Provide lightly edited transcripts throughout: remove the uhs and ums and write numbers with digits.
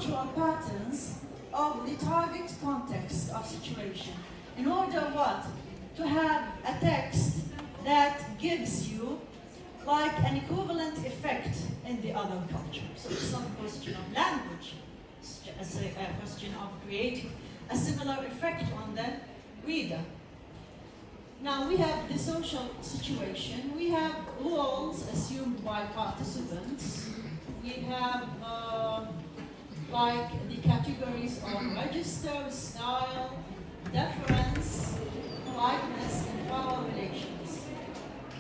cultural patterns of the target context of situation. In order what? To have a text that gives you like an equivalent effect in the other culture. So it's not a question of language, it's just a question of creating a similar effect on the reader. Now we have the social situation, we have roles assumed by participants, we have like the categories of register, style, deference, politeness, and power relations.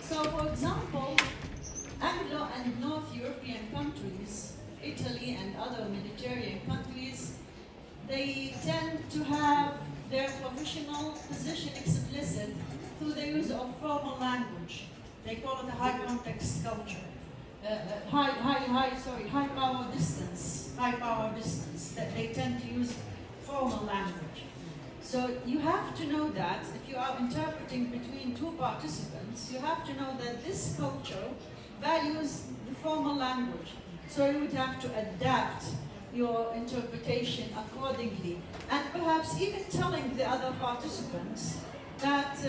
So for example, Anglo and North European countries, Italy and other Mediterranean countries, they tend to have their professional position explicit through the use of formal language. They call it a high context culture. High power distance, that they tend to use formal language. So you have to know that if you are interpreting between two participants, you have to know that this culture values the formal language. So you would have to adapt your interpretation accordingly, and perhaps even telling the other participants that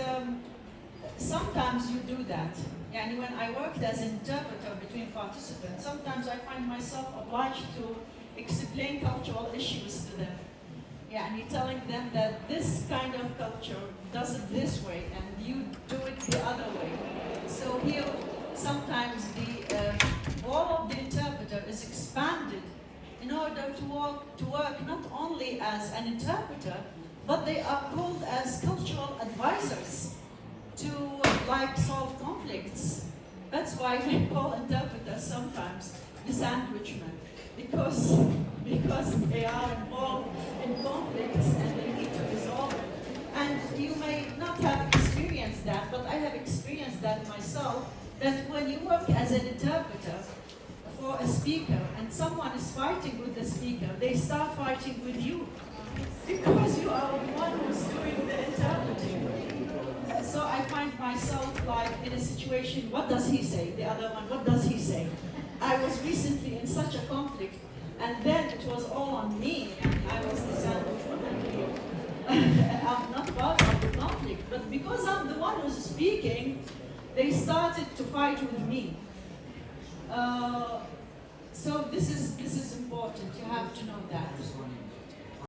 sometimes you do that. And when I worked as an interpreter between participants, sometimes I find myself obliged to explain cultural issues to them. And you're telling them that this kind of culture does it this way, and you do it the other way. So here, sometimes the role of the interpreter is expanded in order to work not only as an interpreter, but they are called as cultural advisors to like solve conflicts. That's why we call interpreters sometimes the sandwichmen, because they are involved in conflicts and they need to resolve it. And you may not have experienced that, but I have experienced that myself, that when you work as an interpreter for a speaker and someone is fighting with the speaker, they start fighting with you because you are the one who's doing the interpreting. So I find myself like in a situation, what does he say? The other one, what does he say? I was recently in such a conflict, and then it was all on me, and I was the sandwich woman. I'm not part of the conflict, but because I'm the one who's speaking, they started to fight with me. So this is important. You have to know that.